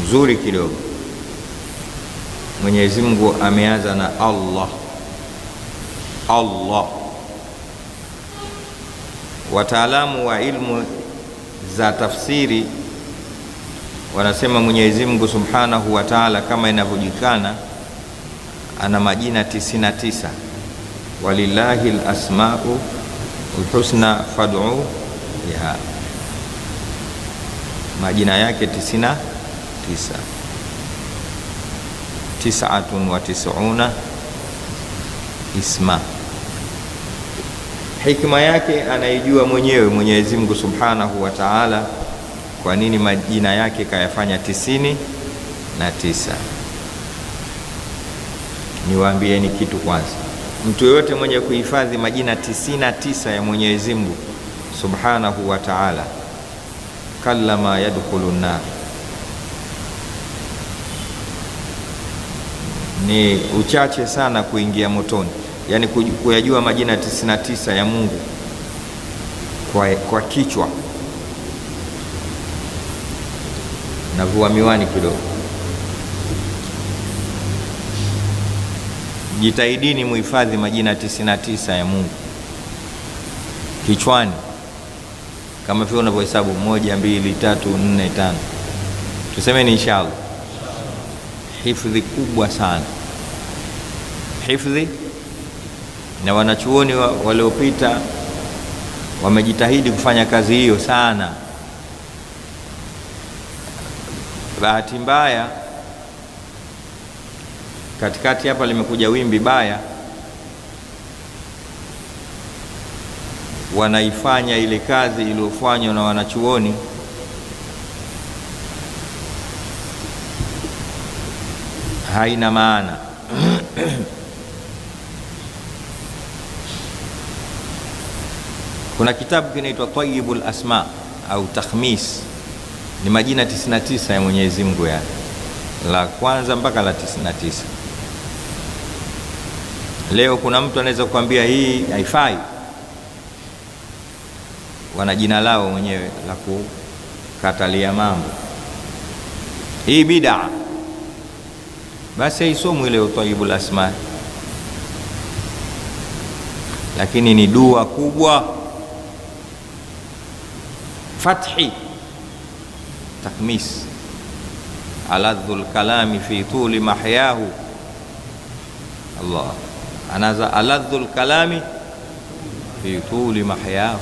Nzuri kidogo. Mwenyezi Mungu ameanza na Allah. Allah. Wataalamu wa ilmu za tafsiri wanasema Mwenyezi Mungu Subhanahu wa Ta'ala, kama inavyojulikana, ana majina 99. Walillahi al-asma'u al-husna fad'u biha. Majina yake 99. 99 isma. Hikma yake anaijua mwenyewe Mwenyezi Mungu Subhanahu wa Ta'ala, kwa nini majina yake kayafanya 99. Niwaambieni kitu kwanza, mtu yoyote mwenye kuhifadhi majina 99 ya Mwenyezi Mungu Subhanahu wa Ta'ala, kallama yadkhulu an-nar, ni uchache sana kuingia motoni. Yani kuyajua majina 99 ya Mungu kwa kichwa. Navua miwani kidogo. Jitahidini muhifadhi majina 99 ya Mungu kichwani, kama vile unavyohesabu 1 2 3 4 5. Tusemeni inshallah. Hifadhi kubwa sana, hifadhi. Na wanachuoni waliopita wamejitahidi kufanya kazi hiyo sana. Bahati mbaya katikati hapa limekuja wimbi baya, wanaifanya ile kazi iliyofanywa na wanachuoni haina maana. Kuna kitabu kinaitwa Tayyibul Asma au Takhmis, ni majina 99 ya Mwenyezi Mungu, ya la kwanza mpaka la 99. Leo kuna mtu anaweza kukwambia hii haifai, wana jina lao mwenyewe la kukatalia mambo, hii bid'a, basi haisomwi ile Tayyibul Asma. Lakini ni dua kubwa. Fathi Takhmis, aladhul kalami fi tuli mahyahu. Allah anaza aladhul kalami fi tuli mahyahu.